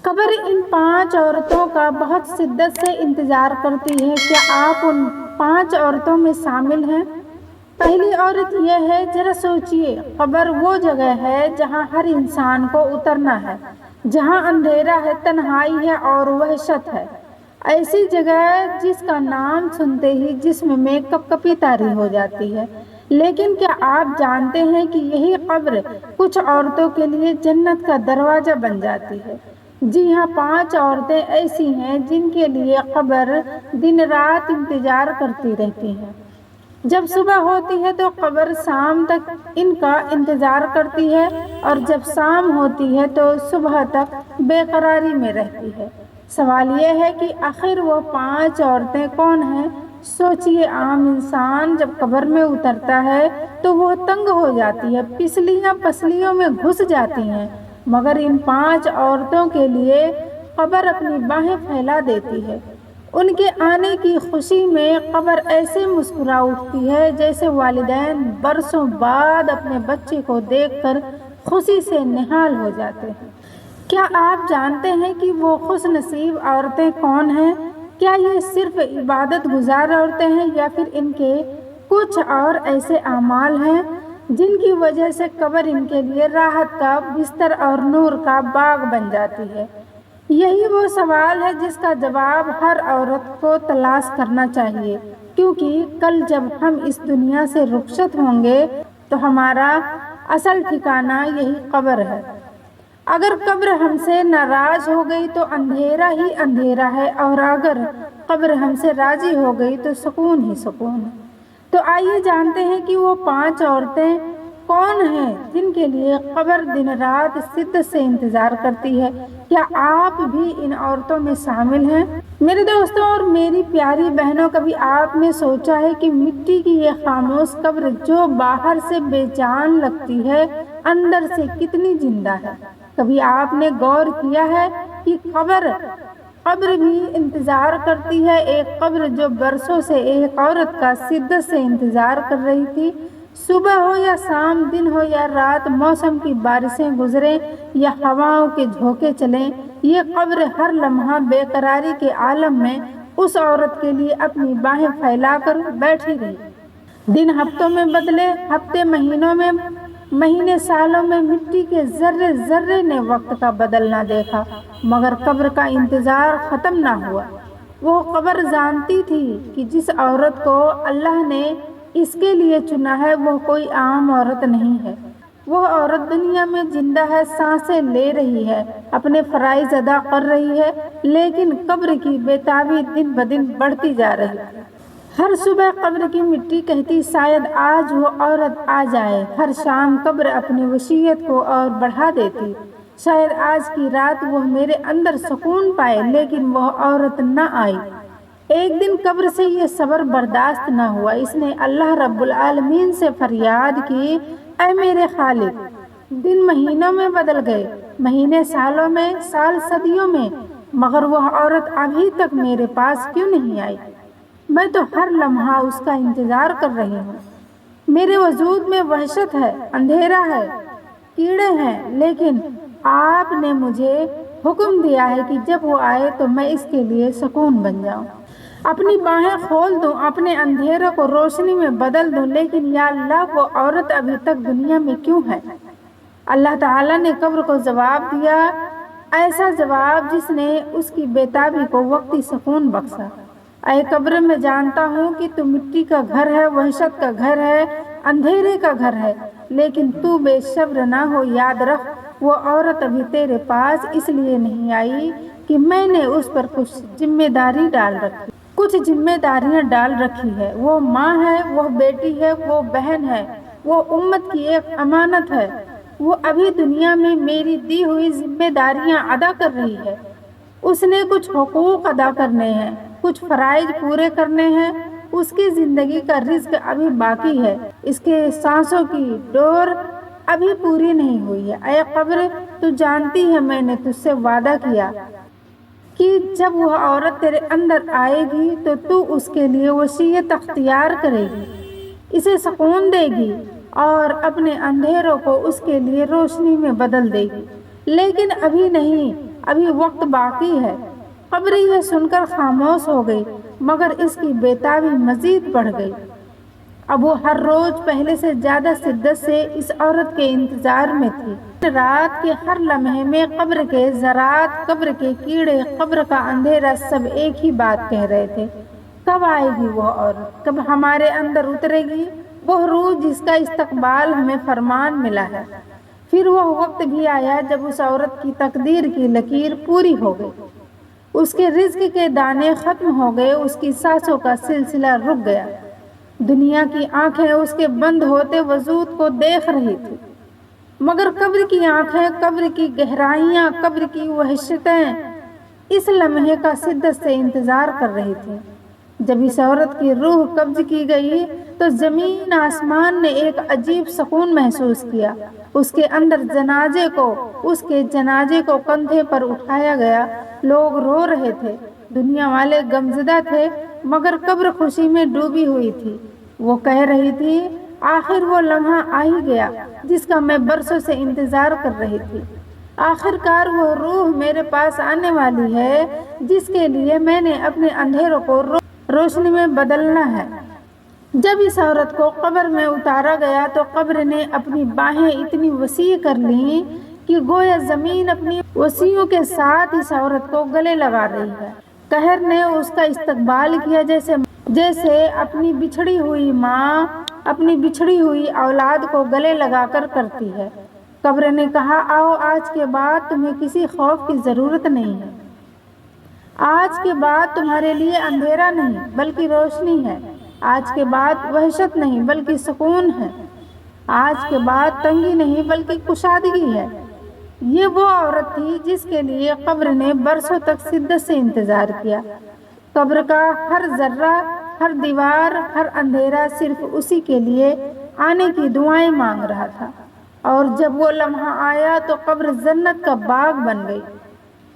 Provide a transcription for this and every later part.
قبر ان 5 عورتوں کا بہت شدت سے انتظار کرتی ہے۔ کیا آپ ان 5 عورتوں میں شامل ہیں؟ پہلی عورت یہ ہے، ذرا سوچئے، قبر وہ جگہ ہے جہاں ہر انسان کو اترنا ہے، جہاں اندھیرا ہے، تنہائی ہے اور وحشت ہے۔ ایسی جگہ جس کا نام سنتے ہی جسم میں کپکپی طاری ہو جاتی ہے۔ لیکن کیا آپ جانتے ہیں کہ یہی قبر کچھ عورتوں کے لیے جنت کا دروازہ بن جاتی ہے؟ جی ہاں، 5 عورتیں ایسی ہیں جن کے لیے قبر دن رات انتظار کرتی رہتی ہے۔ جب صبح ہوتی ہے تو قبر شام تک ان کا انتظار کرتی ہے، اور جب شام ہوتی ہے تو صبح تک بے قراری میں رہتی ہے۔ سوال یہ ہے کہ آخر وہ 5 عورتیں کون ہیں؟ سوچئے، عام انسان جب قبر میں اترتا ہے تو وہ تنگ ہو جاتی ہے، پسلیاں پسلیوں میں گھس جاتی ہیں، مگر ان 5 عورتوں کے لیے قبر اپنی باہیں پھیلا دیتی ہے۔ ان کے آنے کی خوشی میں قبر ایسے مسکرا اٹھتی ہے جیسے والدین برسوں بعد اپنے بچے کو دیکھ کر خوشی سے نہال ہو جاتے ہیں۔ کیا آپ جانتے ہیں کہ وہ خوش نصیب عورتیں کون ہیں؟ کیا یہ صرف عبادت گزار عورتیں ہیں یا پھر ان کے کچھ اور ایسے اعمال ہیں جن کی وجہ سے قبر ان کے لیے راحت کا بستر اور نور کا باغ بن جاتی ہے؟ یہی وہ سوال ہے جس کا جواب ہر عورت کو تلاش کرنا چاہیے، کیونکہ کل جب ہم اس دنیا سے رخصت ہوں گے تو ہمارا اصل ٹھکانہ یہی قبر ہے۔ اگر قبر ہم سے ناراض ہو گئی تو اندھیرا ہی اندھیرا ہے، اور اگر قبر ہم سے راضی ہو گئی تو سکون ہی سکون ہے۔ تو آئیے جانتے ہیں کہ وہ 5 عورتیں کون ہیں جن کے لیے قبر دن رات شدت سے انتظار کرتی ہے۔ کیا آپ بھی ان عورتوں میں شامل ہیں؟ میرے دوستوں اور میری پیاری بہنوں، کبھی آپ نے سوچا ہے کہ مٹی کی یہ خاموش قبر جو باہر سے بے جان لگتی ہے، اندر سے کتنی زندہ ہے؟ کبھی آپ نے غور کیا ہے کہ قبر بھی انتظار کرتی ہے؟ ایک قبر جو برسوں سے ایک عورت کا شدت سے انتظار کر رہی تھی، صبح ہو یا شام، دن ہو یا رات، موسم کی بارشیں گزریں یا ہواؤں کے جھونکے چلیں، یہ قبر ہر لمحہ بے قراری کے عالم میں اس عورت کے لیے اپنی باہیں پھیلا کر بیٹھی رہی۔ دن ہفتوں میں بدلے، ہفتے مہینوں میں، مہینے سالوں میں، مٹی کے ذرے ذرے نے وقت کا بدلنا دیکھا، مگر قبر کا انتظار ختم نہ ہوا۔ وہ قبر جانتی تھی کہ جس عورت کو اللہ نے اس کے لیے چنا ہے وہ کوئی عام عورت نہیں ہے۔ وہ عورت دنیا میں زندہ ہے، سانسیں لے رہی ہے، اپنے فرائض ادا کر رہی ہے، لیکن قبر کی بے تابی دن بدن بڑھتی جا رہی ہے۔ ہر صبح قبر کی مٹی کہتی، شاید آج وہ عورت آ جائے۔ ہر شام قبر اپنی وصیت کو اور بڑھا دیتی، شاید آج کی رات وہ میرے اندر سکون پائے، لیکن وہ عورت نہ آئی۔ ایک دن قبر سے یہ صبر برداشت نہ ہوا، اس نے اللہ رب العالمین سے فریاد کی، اے میرے خالق! دن مہینوں میں بدل گئے، مہینے سالوں میں، سال صدیوں میں، مگر وہ عورت ابھی تک میرے پاس کیوں نہیں آئی؟ میں تو ہر لمحہ اس کا انتظار کر رہی ہوں۔ میرے وجود میں وحشت ہے، اندھیرا ہے، کیڑے ہیں، لیکن آپ نے مجھے حکم دیا ہے کہ جب وہ آئے تو میں اس کے لیے سکون بن جاؤں، اپنی باہیں کھول دوں، اپنے اندھیروں کو روشنی میں بدل دوں، لیکن یا اللہ وہ عورت ابھی تک دنیا میں کیوں ہے؟ اللہ تعالیٰ نے قبر کو جواب دیا، ایسا جواب جس نے اس کی بے تابی کو وقتی سکون بخشا۔ اے قبر، میں جانتا ہوں کہ تو مٹی کا گھر ہے، وحشت کا گھر ہے، اندھیرے کا گھر ہے، لیکن تو بے صبر نہ ہو۔ یاد رکھ، وہ عورت ابھی تیرے پاس اس لیے نہیں آئی کہ میں نے اس پر کچھ ذمہ داری ڈال رکھی، کچھ ذمہ داریاں ڈال رکھی ہے۔ وہ ماں ہے، وہ بیٹی ہے، وہ بہن ہے، وہ امت کی ایک امانت ہے۔ وہ ابھی دنیا میں میری دی ہوئی ذمہ داریاں ادا کر رہی ہے۔ اس نے کچھ حقوق ادا کرنے ہیں، کچھ فرائض پورے کرنے ہیں۔ اس کی زندگی کا رزق ابھی باقی ہے، اس کے سانسوں کی ڈور ابھی پوری نہیں ہوئی ہے۔ اے قبر، تو جانتی ہے میں نے تجھ سے وعدہ کیا کہ جب وہ عورت تیرے اندر آئے گی تو تو اس کے لیے وصیت اختیار کرے گی، اسے سکون دے گی اور اپنے اندھیروں کو اس کے لیے روشنی میں بدل دے گی۔ لیکن ابھی نہیں، ابھی وقت باقی ہے۔ قبر یہ سن کر خاموش ہو گئی، مگر اس کی بےتابی مزید بڑھ گئی۔ اب وہ ہر روز پہلے سے زیادہ شدت سے اس عورت کے انتظار میں تھی۔ رات کے ہر لمحے میں قبر کے ذرات، قبر کے کیڑے، قبر کا اندھیرا سب ایک ہی بات کہہ رہے تھے، کب آئے گی وہ عورت، کب ہمارے اندر اترے گی وہ روح جس کا استقبال ہمیں فرمان ملا ہے۔ پھر وہ وقت بھی آیا جب اس عورت کی تقدیر کی لکیر پوری ہو گئی، اس کے رزق کے دانے ختم ہو گئے، اس کی سانسوں کا سلسلہ رک گیا۔ دنیا کی آنکھیں اس کے بند ہوتے وجود کو دیکھ رہی تھی، مگر قبر کی آنکھیں، قبر کی گہرائیاں، قبر کی وحشتیں اس لمحے کا شدت سے انتظار کر رہی تھی۔ جب اس عورت کی روح قبض کی گئی تو زمین آسمان نے ایک عجیب سکون محسوس کیا۔ اس کے اندر اس کے جنازے کو کندھے پر اٹھایا گیا، لوگ رو رہے تھے، دنیا والے غمزدہ تھے، مگر قبر خوشی میں ڈوبی ہوئی تھی۔ وہ کہہ رہی تھی، آخر وہ لمحہ آ ہی گیا جس کا میں برسوں سے انتظار کر رہی تھی۔ آخر کار وہ روح میرے پاس آنے والی ہے جس کے لیے میں نے اپنے اندھیروں کو روشنی میں بدلنا ہے۔ جب اس عورت کو قبر میں اتارا گیا تو قبر نے اپنی باہیں اتنی وسیع کر لیں کہ گویا زمین اپنی وسعتوں کے ساتھ اس عورت کو گلے لگا رہی ہے۔ قہر نے اس کا استقبال کیا جیسے اپنی بچھڑی ہوئی ماں اپنی بچھڑی ہوئی اولاد کو گلے لگا کر کرتی ہے۔ قبر نے کہا، آؤ، آج کے بعد تمہیں کسی خوف کی ضرورت نہیں ہے۔ آج کے بعد تمہارے لیے اندھیرا نہیں بلکہ روشنی ہے۔ آج کے بعد وحشت نہیں بلکہ سکون ہے۔ آج کے بعد تنگی نہیں بلکہ کشادگی ہے۔ یہ وہ عورت تھی جس کے لیے قبر نے برسوں تک شدت سے انتظار کیا۔ قبر کا ہر ذرہ، ہر دیوار، ہر اندھیرا صرف اسی کے لیے آنے کی دعائیں مانگ رہا تھا، اور جب وہ لمحہ آیا تو قبر جنت کا باغ بن گئی۔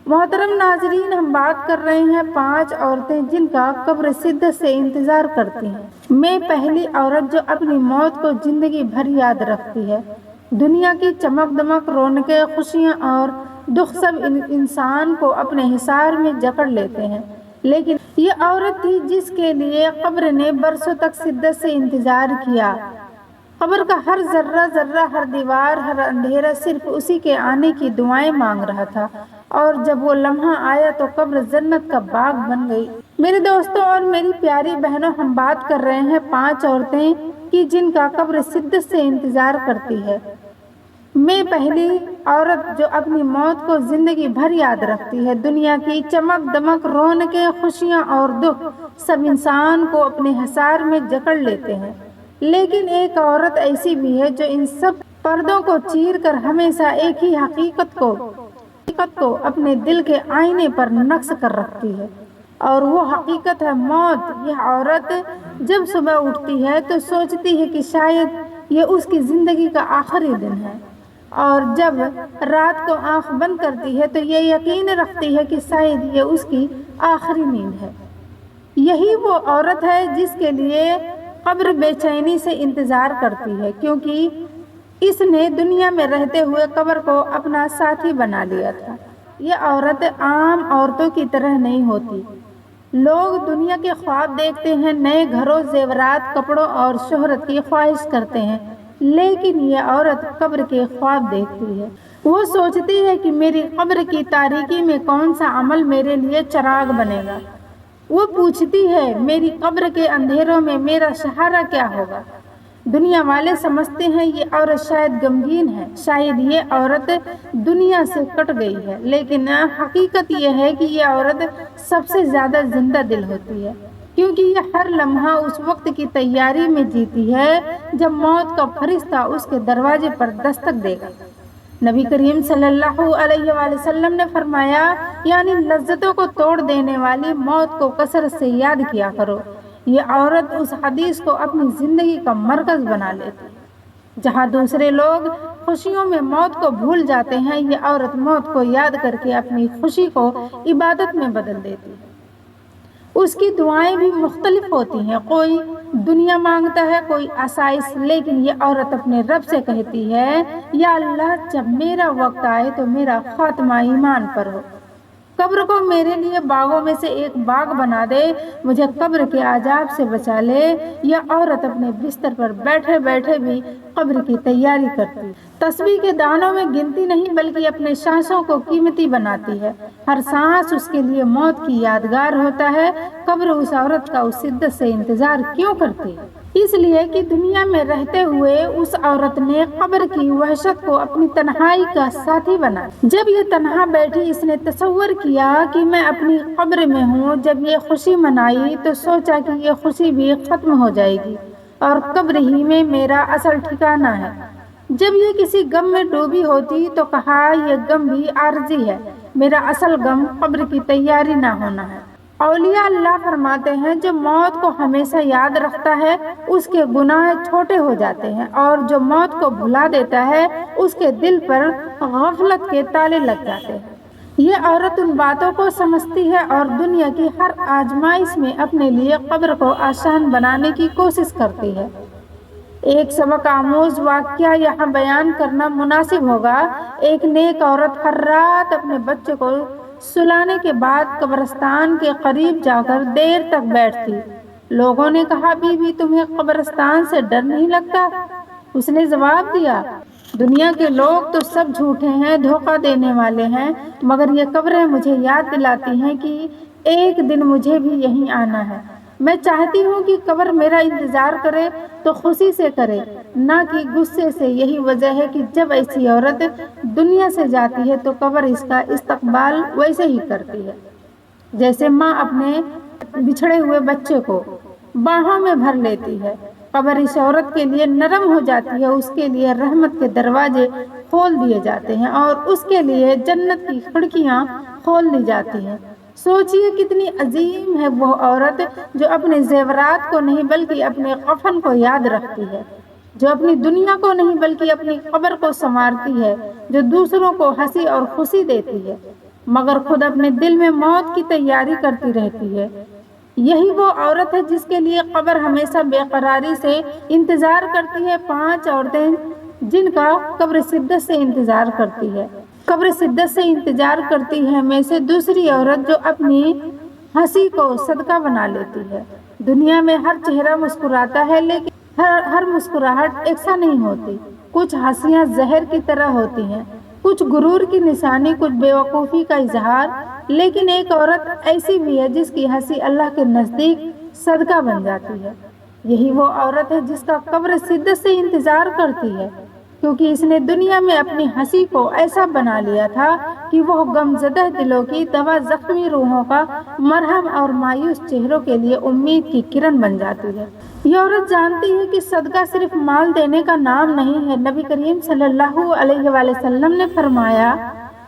محترم ناظرین، ہم بات کر رہے ہیں 5 عورتیں جن کا قبر شدت سے انتظار کرتی ہیں۔ میں پہلی عورت جو اپنی موت کو زندگی بھر یاد رکھتی ہے۔ دنیا کی چمک دمک، رونقیں، خوشیاں اور دکھ سب انسان کو اپنے حصار میں جکڑ لیتے ہیں، لیکن یہ عورت تھی جس کے لیے قبر نے برسوں تک شدت سے انتظار کیا۔ قبر کا ہر ذرہ، ہر دیوار، ہر اندھیرا صرف اسی کے آنے کی دعائیں مانگ رہا تھا، اور جب وہ لمحہ آیا تو قبر جنت کا باغ بن گئی۔ میرے دوستوں اور میری پیاری بہنوں، ہم بات کر رہے ہیں 5 عورتیں کی جن کا قبر شدت سے انتظار کرتی ہے۔ میں پہلی عورت جو اپنی موت کو زندگی بھر یاد رکھتی ہے۔ دنیا کی چمک دمک، رونقیں، خوشیاں اور دکھ سب انسان کو اپنے حصار میں جکڑ لیتے ہیں، لیکن ایک عورت ایسی بھی ہے جو ان سب پردوں کو چیر کر ہمیشہ ایک ہی حقیقت کو اپنے دل کے آئینے پر نقش کر رکھتی ہے، اور وہ حقیقت ہے موت۔ یہ عورت جب صبح اٹھتی ہے تو سوچتی ہے کہ شاید یہ اس کی زندگی کا آخری دن ہے، اور جب رات کو آنکھ بند کرتی ہے تو یہ یقین رکھتی ہے کہ شاید یہ اس کی آخری نیند ہے۔ یہی وہ عورت ہے جس کے لیے قبر بے چینی سے انتظار کرتی ہے، کیونکہ اس نے دنیا میں رہتے ہوئے قبر کو اپنا ساتھی بنا لیا تھا۔ یہ عورت عام عورتوں کی طرح نہیں ہوتی۔ لوگ دنیا کے خواب دیکھتے ہیں، نئے گھروں، زیورات، کپڑوں اور شہرت کی خواہش کرتے ہیں، لیکن یہ عورت قبر کے خواب دیکھتی ہے۔ وہ سوچتی ہے کہ میری قبر کی تاریکی میں کون سا عمل میرے لیے چراغ بنے گا۔ وہ پوچھتی ہے، میری قبر کے اندھیروں میں میرا سہارا کیا ہوگا۔ دنیا والے سمجھتے ہیں یہ عورت شاید غمگین ہے، شاید یہ عورت دنیا سے کٹ گئی ہے، لیکن حقیقت یہ ہے کہ یہ عورت سب سے زیادہ زندہ دل ہوتی ہے، کیونکہ یہ ہر لمحہ اس وقت کی تیاری میں جیتی ہے جب موت کا فرشتہ اس کے دروازے پر دستک دے گا۔ نبی کریم صلی اللہ علیہ وآلہ وسلم نے فرمایا، یعنی لذتوں کو توڑ دینے والی موت کو کثرت سے یاد کیا کرو۔ یہ عورت اس حدیث کو اپنی زندگی کا مرکز بنا لیتی ہے۔ جہاں دوسرے لوگ خوشیوں میں موت کو بھول جاتے ہیں، یہ عورت موت کو یاد کر کے اپنی خوشی کو عبادت میں بدل دیتی ہے۔ اس کی دعائیں بھی مختلف ہوتی ہیں، کوئی دنیا مانگتا ہے، کوئی آسائش، لیکن یہ عورت اپنے رب سے کہتی ہے، یا اللہ، جب میرا وقت آئے تو میرا خاتمہ ایمان پر ہو، قبر کو میرے لیے باغوں میں سے ایک باغ بنا دے، مجھے قبر کے عذاب سے بچا لے۔ یہ عورت اپنے بستر پر بیٹھے بیٹھے بھی قبر کی تیاری کرتی، تسبیح کے دانوں میں گنتی نہیں بلکہ اپنے سانسوں کو قیمتی بناتی ہے۔ ہر سانس اس کے لیے موت کی یادگار ہوتا ہے۔ قبر اس عورت کا اس شدت سے انتظار کیوں کرتی ہے؟ اس لیے کہ دنیا میں رہتے ہوئے اس عورت نے قبر کی وحشت کو اپنی تنہائی کا ساتھی بنایا۔ جب یہ تنہا بیٹھی اس نے تصور کیا کہ میں اپنی قبر میں ہوں۔ جب یہ خوشی منائی تو سوچا کہ یہ خوشی بھی ختم ہو جائے گی اور قبر ہی میں میرا اصل ٹھکانہ ہے۔ جب یہ کسی غم میں ڈوبی ہوتی تو کہا یہ غم بھی عارضی ہے، میرا اصل غم قبر کی تیاری نہ ہونا ہے۔ اولیاء اللہ فرماتے ہیں جو موت کو ہمیشہ یاد رکھتا ہے اس کے گناہ چھوٹے ہو جاتے ہیں، اور جو موت کو بھلا دیتا ہے اس کے دل پر غفلت کے تالے لگ جاتے ہیں۔ یہ عورت ان باتوں کو سمجھتی ہے اور دنیا کی ہر آزمائش میں اپنے لیے قبر کو آسان بنانے کی کوشش کرتی ہے۔ ایک سبق آموز واقعہ یہاں بیان کرنا مناسب ہوگا۔ ایک نیک عورت ہر رات اپنے بچے کو سلانے کے بعد قبرستان کے قریب جا کر دیر تک بیٹھتی۔ لوگوں نے کہا بی بی تمہیں قبرستان سے ڈر نہیں لگتا؟ اس نے جواب دیا دنیا کے لوگ تو سب جھوٹے ہیں، دھوکہ دینے والے ہیں، مگر یہ قبریں مجھے یاد دلاتی ہیں کہ ایک دن مجھے بھی یہیں آنا ہے۔ میں چاہتی ہوں کہ قبر میرا انتظار کرے تو خوشی سے کرے، نہ کہ غصے سے۔ یہی وجہ ہے کہ جب ایسی عورت دنیا سے جاتی ہے تو قبر اس کا استقبال ویسے ہی کرتی ہے جیسے ماں اپنے بچھڑے ہوئے بچے کو باہوں میں بھر لیتی ہے۔ قبر اس عورت کے لیے نرم ہو جاتی ہے، اس کے لیے رحمت کے دروازے کھول دیے جاتے ہیں اور اس کے لیے جنت کی کھڑکیاں کھول دی جاتی ہیں۔ سوچئے کتنی عظیم ہے وہ عورت جو اپنے زیورات کو نہیں بلکہ اپنے کفن کو یاد رکھتی ہے، جو اپنی دنیا کو نہیں بلکہ اپنی قبر کو سنوارتی ہے، جو دوسروں کو ہنسی اور خوشی دیتی ہے مگر خود اپنے دل میں موت کی تیاری کرتی رہتی ہے۔ یہی وہ عورت ہے جس کے لیے قبر ہمیشہ بے قراری سے انتظار کرتی ہے۔ 5 عورتیں جن کا قبر شدت سے انتظار کرتی ہے، قبر شدت سے انتظار کرتی ہے میں سے دوسری عورت جو اپنی ہنسی کو صدقہ بنا لیتی ہے۔ دنیا میں ہر چہرہ مسکراتا ہے لیکن ہر مسکراہٹ یکساں نہیں ہوتی۔ کچھ ہنسیاں زہر کی طرح ہوتی ہیں، کچھ غرور کی نشانی، کچھ بیوقوفی کا اظہار، لیکن ایک عورت ایسی بھی ہے جس کی ہنسی اللہ کے نزدیک صدقہ بن جاتی ہے۔ یہی وہ عورت ہے جس کا قبر شدت سے انتظار کرتی ہے، کیونکہ اس نے دنیا میں اپنی ہنسی کو ایسا بنا لیا تھا کہ وہ غم زدہ دلوں کی دوا، زخمی روحوں کا مرہم اور مایوس چہروں کے لیے امید کی کرن بن جاتی ہے۔ یہ عورت جانتی ہے کہ صدقہ صرف مال دینے کا نام نہیں ہے۔ نبی کریم صلی اللہ علیہ وآلہ وسلم نے فرمایا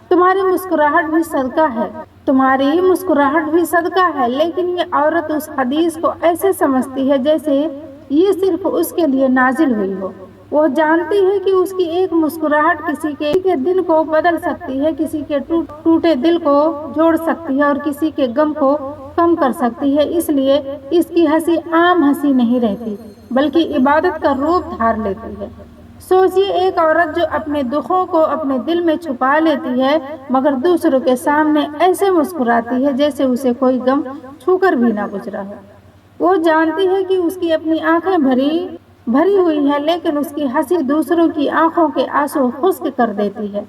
تمہاری مسکراہٹ بھی صدقہ ہے، تمہاری مسکراہٹ بھی صدقہ ہے۔ لیکن یہ عورت اس حدیث کو ایسے سمجھتی ہے جیسے یہ صرف اس کے لیے نازل ہوئی ہو۔ وہ جانتی ہے کہ اس کی ایک مسکراہٹ کسی کے دل کو بدل سکتی ہے، کسی کے ٹوٹے دل کو جوڑ سکتی ہے اور کسی کے غم کو کم کر سکتی ہے۔ اس لیے اس کی ہنسی عام ہنسی نہیں رہتی بلکہ عبادت کا روپ دھار لیتی ہے۔ سوچئے ایک عورت جو اپنے دکھوں کو اپنے دل میں چھپا لیتی ہے مگر دوسروں کے سامنے ایسے مسکراتی ہے جیسے اسے کوئی غم چھو کر بھی نہ گزرا ہو۔ وہ جانتی ہے کہ اس کی اپنی آنکھیں بھری ہوئی ہے لیکن اس کی ہنسی دوسروں کی آنکھوں کے آنسو خشک کر دیتی ہے۔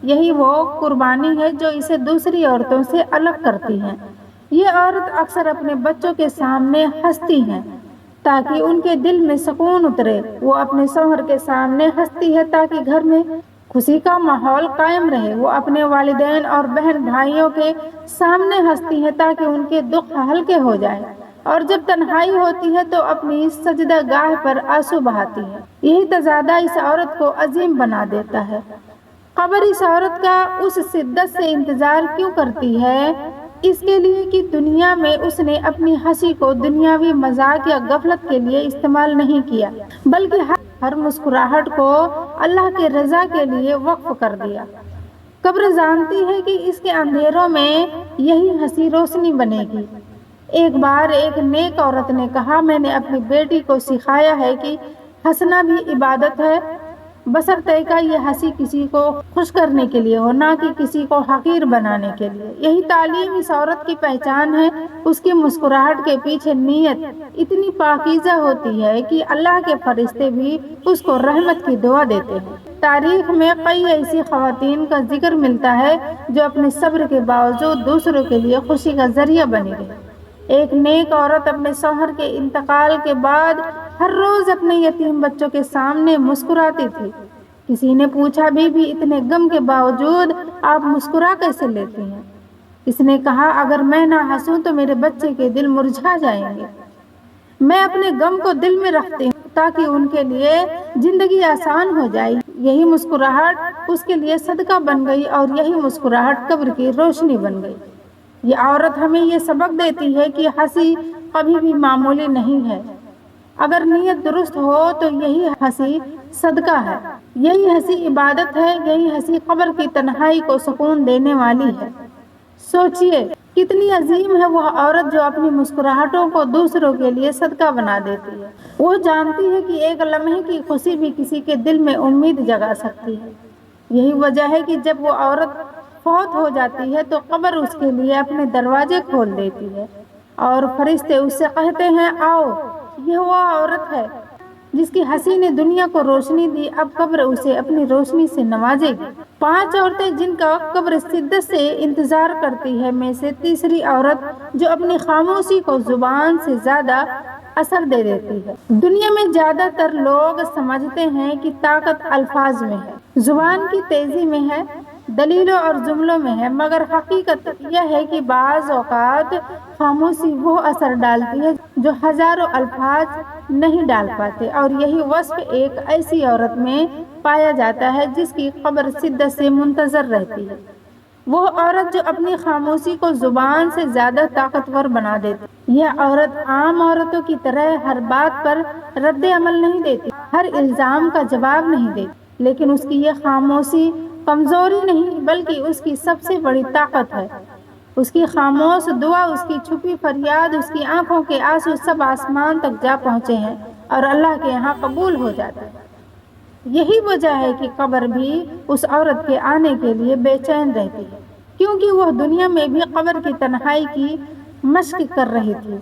یہی وہ قربانی ہے جو اسے دوسری عورتوں سے الگ کرتی ہے۔ یہ عورت اکثر اپنے بچوں کے سامنے ہنستی ہے تاکہ ان کے دل میں سکون اترے۔ وہ اپنے شوہر کے سامنے ہنستی ہے تاکہ گھر میں خوشی کا ماحول قائم رہے۔ وہ اپنے والدین اور بہن بھائیوں کے سامنے ہنستی ہے تاکہ ان کے دکھ ہلکے ہو جائیں، اور جب تنہائی ہوتی ہے تو اپنی سجدہ گاہ پر آنسو بہاتی ہے۔ یہی تضادہ اس عورت کو عظیم بنا دیتا ہے۔ قبر اس عورت کا اس شدت سے انتظار کیوں کرتی ہے؟ اس کے لیے کہ دنیا میں اس نے اپنی ہنسی کو دنیاوی مذاق یا غفلت کے لیے استعمال نہیں کیا بلکہ ہر مسکراہٹ کو اللہ کے رضا کے لیے وقف کر دیا۔ قبر جانتی ہے کہ اس کے اندھیروں میں یہی ہنسی روشنی بنے گی۔ ایک بار ایک نیک عورت نے کہا میں نے اپنی بیٹی کو سکھایا ہے کہ ہنسنا بھی عبادت ہے، بشرطے کہ یہ ہنسی کسی کو خوش کرنے کے لیے ہو، نہ کہ کسی کو حقیر بنانے کے لیے۔ یہی تعلیم اس عورت کی پہچان ہے۔ اس کی مسکراہٹ کے پیچھے نیت اتنی پاکیزہ ہوتی ہے کہ اللہ کے فرشتے بھی اس کو رحمت کی دعا دیتے ہیں۔ تاریخ میں کئی ایسی خواتین کا ذکر ملتا ہے جو اپنے صبر کے باوجود دوسروں کے لیے خوشی کا ذریعہ بنی رہی۔ ایک نیک عورت اپنے شوہر کے انتقال کے بعد ہر روز اپنے یتیم بچوں کے سامنے مسکراتی تھی۔ کسی نے پوچھا، بھی اتنے غم کے باوجود آپ مسکرا کیسے لیتی ہیں؟ اس نے کہا، اگر میں نہ ہنسوں تو میرے بچے کے دل مرجھا جائیں گے۔ میں اپنے غم کو دل میں رکھتی ہوں تاکہ ان کے لیے زندگی آسان ہو جائے۔ یہی مسکراہٹ اس کے لیے صدقہ بن گئی اور یہی مسکراہٹ قبر کی روشنی بن گئی۔ یہ عورت ہمیں یہ سبق دیتی ہے کہ ہنسی کبھی بھی معمولی نہیں ہے۔ اگر نیت درست ہو تو یہی ہنسی صدقہ ہے، یہی ہنسی عبادت ہے، یہی ہنسی قبر کی تنہائی کو سکون دینے والی ہے۔ سوچئے کتنی عظیم ہے وہ عورت جو اپنی مسکراہٹوں کو دوسروں کے لیے صدقہ بنا دیتی ہے۔ وہ جانتی ہے کہ ایک لمحے کی خوشی بھی کسی کے دل میں امید جگا سکتی ہے۔ یہی وجہ ہے کہ جب وہ عورت فوت ہو جاتی ہے تو قبر اس کے لیے اپنے دروازے کھول دیتی ہے اور فرشتے اس سے کہتے ہیں، آؤ، یہ وہ عورت ہے جس کی ہنسی نے دنیا کو روشنی دی، اب قبر اسے اپنی روشنی سے نوازے گی۔ 5 عورتیں جن کا قبر شدت سے انتظار کرتی ہے میں سے تیسری عورت جو اپنی خاموشی کو زبان سے زیادہ اثر دے دیتی ہے۔ دنیا میں زیادہ تر لوگ سمجھتے ہیں کہ طاقت الفاظ میں ہے، زبان کی تیزی میں ہے، دلیلوں اور جملوں میں ہے، مگر حقیقت یہ ہے کہ بعض اوقات خاموشی وہ اثر ڈالتی ہے جو ہزاروں الفاظ نہیں ڈال پاتے، اور یہی وصف ایک ایسی عورت میں پایا جاتا ہے جس کی قبر شدت سے منتظر رہتی ہے۔ وہ عورت جو اپنی خاموشی کو زبان سے زیادہ طاقتور بنا دیتی۔ یہ عورت عام عورتوں کی طرح ہر بات پر رد عمل نہیں دیتی، ہر الزام کا جواب نہیں دیتی، لیکن اس کی یہ خاموشی کمزوری نہیں بلکہ اس کی سب سے بڑی طاقت ہے۔ اس کی خاموش دعا، اس کی چھپی فریاد، اس کی آنکھوں کے آنسو سب آسمان تک جا پہنچے ہیں اور اللہ کے یہاں قبول ہو جاتے ہیں۔ یہی وجہ ہے کہ قبر بھی اس عورت کے آنے کے لیے بے چین رہتی ہے، کیونکہ وہ دنیا میں بھی قبر کی تنہائی کی مشق کر رہی تھی۔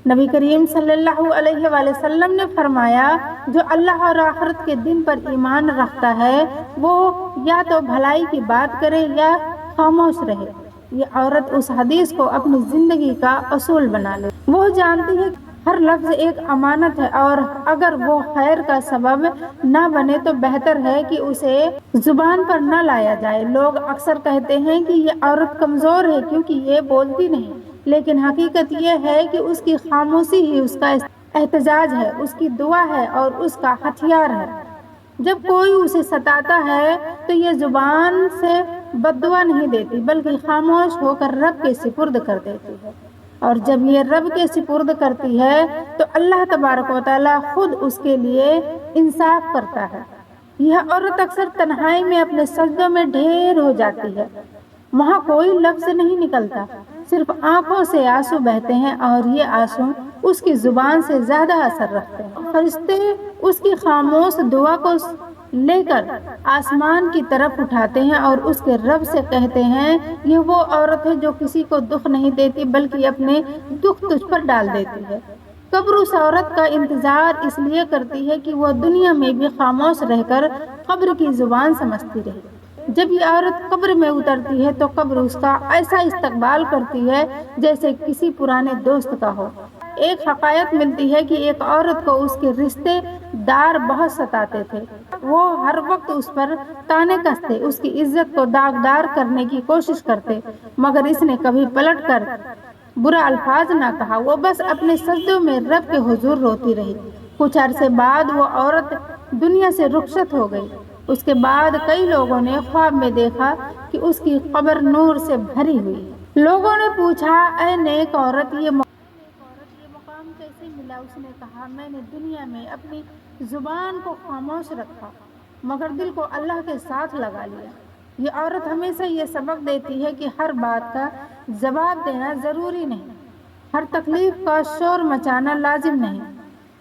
نبی کریم صلی اللہ علیہ وآلہ وسلم نے فرمایا، جو اللہ اور آخرت کے دن پر ایمان رکھتا ہے وہ یا تو بھلائی کی بات کرے یا خاموش رہے۔ یہ عورت اس حدیث کو اپنی زندگی کا اصول بنا لے۔ وہ جانتی ہے کہ ہر لفظ ایک امانت ہے اور اگر وہ خیر کا سبب نہ بنے تو بہتر ہے کہ اسے زبان پر نہ لایا جائے۔ لوگ اکثر کہتے ہیں کہ یہ عورت کمزور ہے کیونکہ یہ بولتی نہیں، لیکن حقیقت یہ ہے کہ اس کی خاموشی ہی اس کا احتجاج ہے، اس کی دعا ہے اور اس کا ہتھیار ہے۔ جب کوئی اسے ستاتا ہے تو یہ زبان سے بددعا نہیں دیتی بلکہ خاموش ہو کر رب کے سپرد کر دیتی ہے، اور جب یہ رب کے سپرد کرتی ہے تو اللہ تبارک و تعالیٰ خود اس کے لیے انصاف کرتا ہے۔ یہ عورت اکثر تنہائی میں اپنے سجدوں میں ڈھیر ہو جاتی ہے، وہاں کوئی لفظ نہیں نکلتا، صرف آنکھوں سے آنسو بہتے ہیں اور یہ آنسو اس کی زبان سے زیادہ اثر رکھتے ہیں۔ فرشتے اس کی خاموش دعا کو لے کر آسمان کی طرف اٹھاتے ہیں اور اس کے رب سے کہتے ہیں، یہ وہ عورت ہے جو کسی کو دکھ نہیں دیتی بلکہ اپنے دکھ تجھ پر ڈال دیتی ہے۔ قبر اس عورت کا انتظار اس لیے کرتی ہے کہ وہ دنیا میں بھی خاموش رہ کر قبر کی زبان سمجھتی رہے۔ جب یہ عورت قبر میں اترتی ہے تو قبر اس کا ایسا استقبال کرتی ہے جیسے کسی پرانے دوست کا ہو۔ ایک حقیقت ملتی ہے کہ ایک عورت کو اس کے رشتے دار بہت ستاتے تھے، وہ ہر وقت اس پر تانے کستے، اس کی عزت کو داغدار کرنے کی کوشش کرتے، مگر اس نے کبھی پلٹ کر برا الفاظ نہ کہا، وہ بس اپنے سجدوں میں رب کے حضور روتی رہی۔ کچھ عرصے بعد وہ عورت دنیا سے رخصت ہو گئی۔ اس کے بعد کئی لوگوں نے خواب میں دیکھا کہ اس کی قبر نور سے بھری ہوئی ہے۔ لوگوں نے پوچھا، اے نیک عورت، یہ مقام کیسے ملا؟ اس نے کہا، میں نے دنیا میں اپنی زبان کو خاموش رکھا مگر دل کو اللہ کے ساتھ لگا لیا۔ یہ عورت ہمیشہ یہ سبق دیتی ہے کہ ہر بات کا جواب دینا ضروری نہیں، ہر تکلیف کا شور مچانا لازم نہیں۔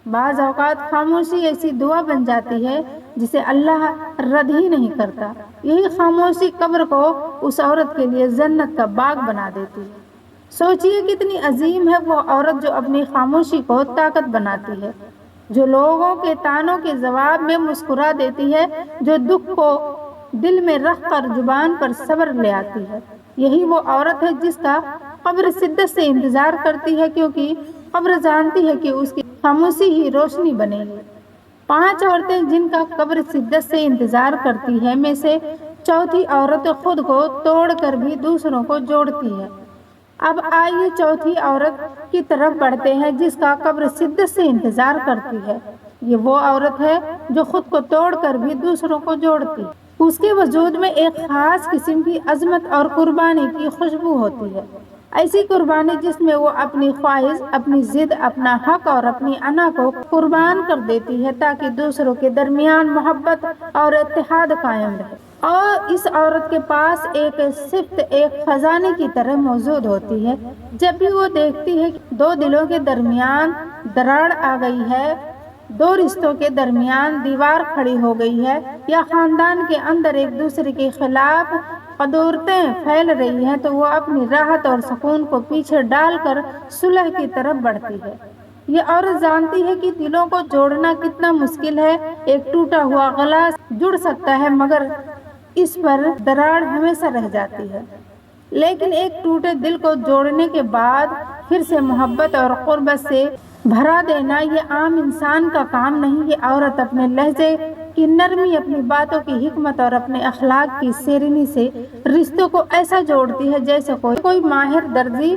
بعض اوقات خاموشی ایسی دعا بن جاتی ہے جسے اللہ رد ہی نہیں کرتا۔ یہی خاموشی قبر کو اس عورت کے لیے جنت کا باغ بنا دیتی ہے۔ سوچئے کتنی عظیم ہے وہ عورت جو اپنی خاموشی کو طاقت بناتی ہے، جو لوگوں کے طعنوں کے جواب میں مسکرا دیتی ہے، جو دکھ کو دل میں رکھ کر زبان پر صبر لے آتی ہے۔ یہی وہ عورت ہے جس کا قبر شدت سے انتظار کرتی ہے، کیونکہ قبر جانتی ہے کہ اس کی خاموشی ہی روشنی بنے گی۔ 5 عورتیں جن کا قبر شدت سے انتظار کرتی ہے میں سے چوتھی عورت خود کو توڑ کر بھی دوسروں کو جوڑتی ہے۔ اب آئیے چوتھی عورت کی طرف بڑھتے ہیں جس کا قبر شدت سے انتظار کرتی ہے۔ یہ وہ عورت ہے جو خود کو توڑ کر بھی دوسروں کو جوڑتی ہے۔ اس کے وجود میں ایک خاص قسم کی عظمت اور قربانی کی خوشبو ہوتی ہے، ایسی قربانی جس میں وہ اپنی خواہش، اپنی ضد، اپنا حق اور اپنی انا کو قربان کر دیتی ہے تاکہ دوسروں کے درمیان محبت اور اتحاد قائم رہے۔ اور اس عورت کے پاس ایک صفت ایک خزانے کی طرح موجود ہوتی ہے۔ جب بھی وہ دیکھتی ہے کہ 2 دلوں کے درمیان دراڑ آ گئی ہے، 2 رشتوں کے درمیان دیوار کھڑی ہو گئی ہے، یا خاندان کے اندر ایک دوسرے کے خلاف قدورتیں پھیل رہی ہیں، تو وہ اپنی راحت اور سکون کو پیچھے ڈال کر صلح کی طرف بڑھتی ہے۔ یہ عورت جانتی ہے کہ دلوں کو جوڑنا کتنا مشکل ہے۔ ایک ٹوٹا ہوا گلاس جڑ سکتا ہے مگر اس پر دراڑ ہمیشہ رہ جاتی ہے، لیکن ایک ٹوٹے دل کو جوڑنے کے بعد پھر سے محبت اور قربت سے بھرا دینا یہ عام انسان کا کام نہیں۔ یہ عورت اپنے لہجے کی نرمی، اپنی باتوں کی حکمت اور اپنے اخلاق کی شیرینی سے رشتوں کو ایسا جوڑتی ہے جیسے کوئی ماہر درزی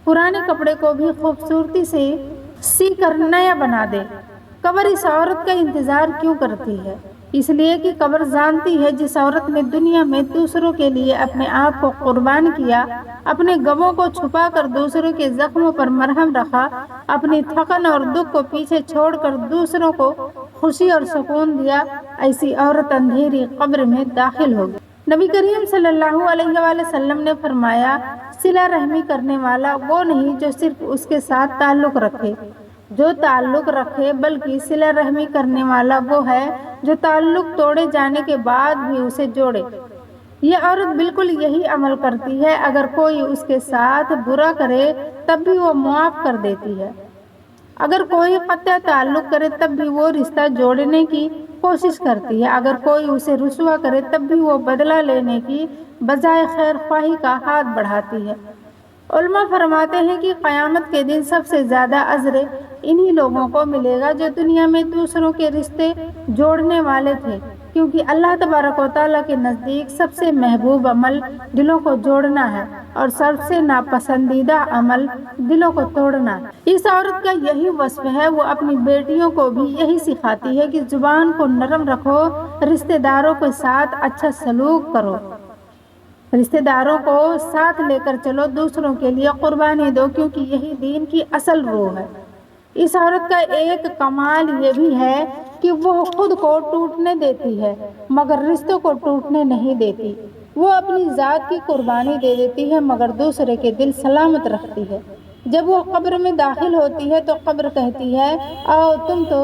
پرانے کپڑے کو بھی خوبصورتی سے سی کر نیا بنا دے۔ قبر اس عورت کا انتظار کیوں کرتی ہے؟ اس لیے کہ قبر جانتی ہے جس عورت نے دنیا میں دوسروں کے لیے اپنے آپ کو قربان کیا، اپنے غموں کو چھپا کر دوسروں کے زخموں پر مرہم رکھا، اپنی تھکن اور دکھ کو پیچھے چھوڑ کر دوسروں کو خوشی اور سکون دیا، ایسی عورت اندھیری قبر میں داخل ہوگی۔ نبی کریم صلی اللہ علیہ وآلہ وسلم نے فرمایا، صلہ رحمی کرنے والا وہ نہیں جو صرف اس کے ساتھ تعلق رکھے، جو تعلق رکھے، بلکہ صلہ رحمی کرنے والا وہ ہے جو تعلق توڑے جانے کے بعد بھی اسے جوڑے۔ یہ عورت بالکل یہی عمل کرتی ہے، اگر کوئی اس کے ساتھ برا کرے تب بھی وہ معاف کر دیتی ہے، اگر کوئی قطع تعلق کرے تب بھی وہ رشتہ جوڑنے کی کوشش کرتی ہے، اگر کوئی اسے رسوا کرے تب بھی وہ بدلہ لینے کی بجائے خیر خواہی کا ہاتھ بڑھاتی ہے۔ علماء فرماتے ہیں کہ قیامت کے دن سب سے زیادہ اجر انہی لوگوں کو ملے گا جو دنیا میں دوسروں کے رشتے جوڑنے والے تھے، کیونکہ اللہ تبارک و تعالیٰ کے نزدیک سب سے محبوب عمل دلوں کو جوڑنا ہے اور سب سے ناپسندیدہ عمل دلوں کو توڑنا ہے۔ اس عورت کا یہی وصف ہے۔ وہ اپنی بیٹیوں کو بھی یہی سکھاتی ہے کہ زبان کو نرم رکھو، رشتہ داروں کے ساتھ اچھا سلوک کرو، رشتہ داروں کو ساتھ لے کر چلو، دوسروں کے لیے قربانی دو، کیونکہ یہی دین کی اصل روح ہے۔ اس عورت کا ایک کمال یہ بھی ہے کہ وہ خود کو ٹوٹنے دیتی ہے مگر رشتوں کو ٹوٹنے نہیں دیتی۔ وہ اپنی ذات کی قربانی دے دیتی ہے مگر دوسرے کے دل سلامت رکھتی ہے۔ جب وہ قبر میں داخل ہوتی ہے تو قبر کہتی ہے، آؤ تم تو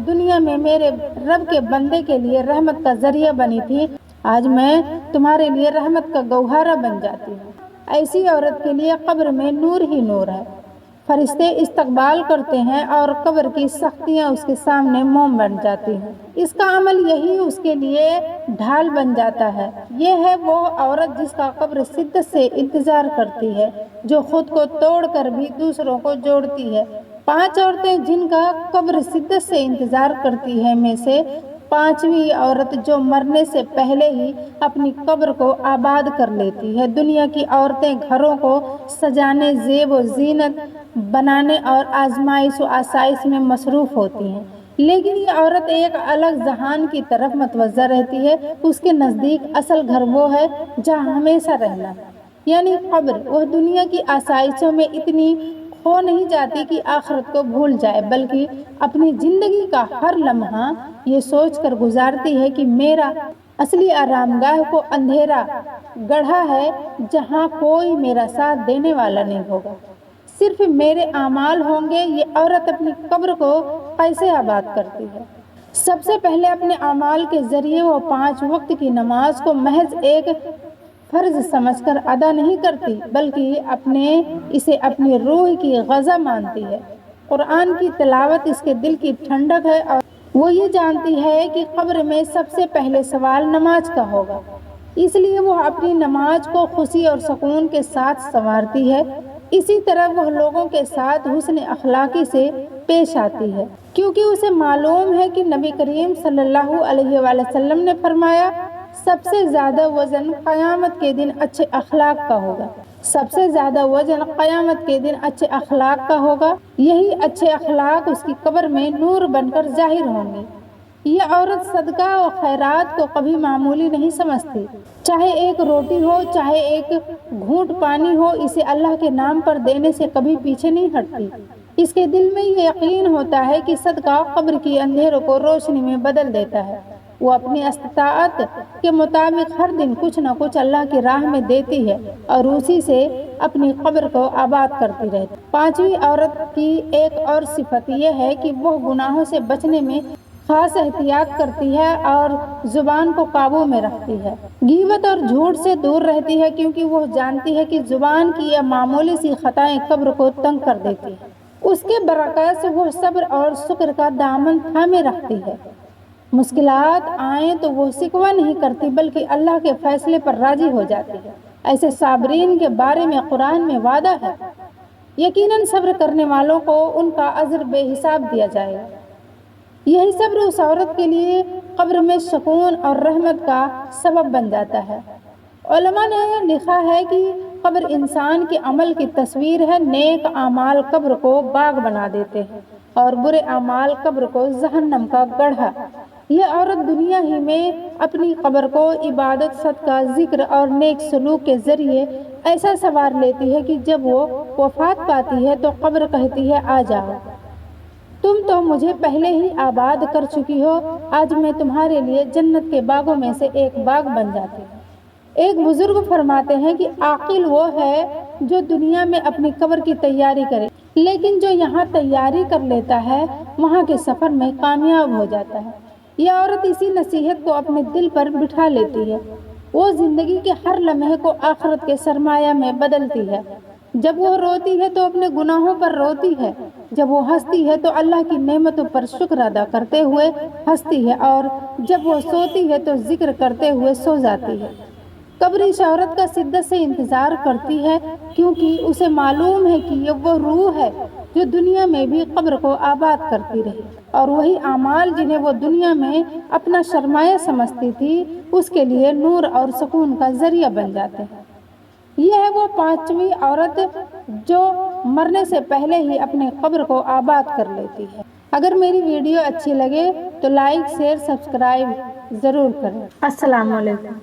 دنیا میں میرے رب کے بندے کے لیے رحمت کا ذریعہ بنی تھی، آج میں تمہارے لیے رحمت کا گوہرہ بن جاتی ہوں۔ ایسی عورت کے لیے قبر میں نور ہی نور ہے، فرشتے استقبال کرتے ہیں اور قبر کی سختیاں اس کے سامنے موم بن جاتی ہیں۔ اس کا عمل یہی اس کے لیے ڈھال بن جاتا ہے۔ یہ ہے وہ عورت جس کا قبر شدت سے انتظار کرتی ہے، جو خود کو توڑ کر بھی دوسروں کو جوڑتی ہے۔ 5 عورتیں جن کا قبر شدت سے انتظار کرتی ہے میں سے 5ویں عورت جو مرنے سے پہلے ہی اپنی قبر کو آباد کر لیتی ہے۔ دنیا کی عورتیں گھروں کو سجانے، زیب و زینت بنانے اور آزمائش و آسائش میں مصروف ہوتی ہیں، لیکن یہ عورت ایک الگ جہان کی طرف متوجہ رہتی ہے۔ اس کے نزدیک اصل گھر وہ ہے جہاں ہمیشہ رہنا، یعنی قبر۔ وہ دنیا کی آسائشوں میں اتنی کھو نہیں جاتی کہ آخرت کو بھول جائے، بلکہ اپنی زندگی کا ہر لمحہ یہ سوچ کر گزارتی ہے کہ میرا اصلی آرام گاہ کو اندھیرا گڑھا ہے جہاں کوئی میرا ساتھ دینے والا نہیں ہوگا، صرف میرے اعمال ہوں گے۔ یہ عورت اپنی قبر کو کیسے آباد کرتی ہے؟ سب سے پہلے اپنے اعمال کے ذریعے وہ 5 وقت کی نماز کو محض ایک فرض سمجھ کر ادا نہیں کرتی، بلکہ اسے اپنی روح کی غذا مانتی ہے۔ قرآن کی تلاوت اس کے دل کی ٹھنڈک ہے اور وہ یہ جانتی ہے کہ قبر میں سب سے پہلے سوال نماز کا ہوگا، اس لیے وہ اپنی نماز کو خوشی اور سکون کے ساتھ سنوارتی ہے۔ اسی طرح وہ لوگوں کے ساتھ حسن اخلاقی سے پیش آتی ہے، کیونکہ اسے معلوم ہے کہ نبی کریم صلی اللہ علیہ وآلہ وسلم نے فرمایا، سب سے زیادہ وزن قیامت کے دن اچھے اخلاق کا ہوگا۔ سب سے زیادہ وزن قیامت کے دن اچھے اخلاق کا ہوگا۔ یہی اچھے اخلاق اس کی قبر میں نور بن کر ظاہر ہوں گے۔ یہ عورت صدقہ و خیرات کو کبھی معمولی نہیں سمجھتی، چاہے ایک روٹی ہو، چاہے ایک گھونٹ پانی ہو، اسے اللہ کے نام پر دینے سے کبھی پیچھے نہیں ہٹتی۔ اس کے دل میں یہ یقین ہوتا ہے کہ صدقہ قبر کی اندھیروں کو روشنی میں بدل دیتا ہے۔ وہ اپنی استطاعت کے مطابق ہر دن کچھ نہ کچھ اللہ کی راہ میں دیتی ہے اور اسی سے اپنی قبر کو آباد کرتی رہتی۔ 5ویں عورت کی ایک اور صفت یہ ہے کہ وہ گناہوں سے بچنے میں خاص احتیاط کرتی ہے اور زبان کو قابو میں رکھتی ہے۔ غیبت اور جھوٹ سے دور رہتی ہے، کیونکہ وہ جانتی ہے کہ زبان کی یہ معمولی سی خطائیں قبر کو تنگ کر دیتی ہیں۔ اس کے برعکس وہ صبر اور شکر کا دامن تھامے رکھتی ہے۔ مشکلات آئیں تو وہ شکوہ نہیں کرتی، بلکہ اللہ کے فیصلے پر راضی ہو جاتی ہے۔ ایسے صابرین کے بارے میں قرآن میں وعدہ ہے، یقیناً صبر کرنے والوں کو ان کا اجر بے حساب دیا جائے گا۔ یہی صبر اس عورت کے لیے قبر میں سکون اور رحمت کا سبب بن جاتا ہے۔ علماء نے لکھا ہے کہ قبر انسان کے عمل کی تصویر ہے۔ نیک اعمال قبر کو باغ بنا دیتے ہیں اور برے اعمال قبر کو جہنم کا گڑھا۔ یہ عورت دنیا ہی میں اپنی قبر کو عبادت، صدقہ، ذکر اور نیک سلوک کے ذریعے ایسا سنوار لیتی ہے کہ جب وہ وفات پاتی ہے تو قبر کہتی ہے، آ جاؤ، تم تو مجھے پہلے ہی آباد کر چکی ہو، آج میں تمہارے لیے جنت کے باغوں میں سے ایک باغ بن جاتی ہوں۔ ایک بزرگ فرماتے ہیں کہ عاقل وہ ہے جو دنیا میں اپنی قبر کی تیاری کرے، لیکن جو یہاں تیاری کر لیتا ہے وہاں کے سفر میں کامیاب ہو جاتا ہے۔ یہ عورت اسی نصیحت کو اپنے دل پر بٹھا لیتی ہے۔ وہ زندگی کے ہر لمحے کو آخرت کے سرمایہ میں بدلتی ہے۔ جب وہ روتی ہے تو اپنے گناہوں پر روتی ہے، جب وہ ہنستی ہے تو اللہ کی نعمتوں پر شکر ادا کرتے ہوئے ہنستی ہے، اور جب وہ سوتی ہے تو ذکر کرتے ہوئے سو جاتی ہے۔ قبر اس عورت کا شدت سے انتظار کرتی ہے، کیونکہ اسے معلوم ہے کہ یہ وہ روح ہے جو دنیا میں بھی قبر کو آباد کرتی رہی، اور وہی اعمال جنہیں وہ دنیا میں اپنا سرمایہ سمجھتی تھی اس کے لیے نور اور سکون کا ذریعہ بن جاتے ہیں۔ یہ ہے وہ 5ویں عورت جو مرنے سے پہلے ہی اپنے قبر کو آباد کر لیتی ہے۔ اگر میری ویڈیو اچھی لگے تو لائک، شیئر، سبسکرائب ضرور کریں۔ السلام علیکم۔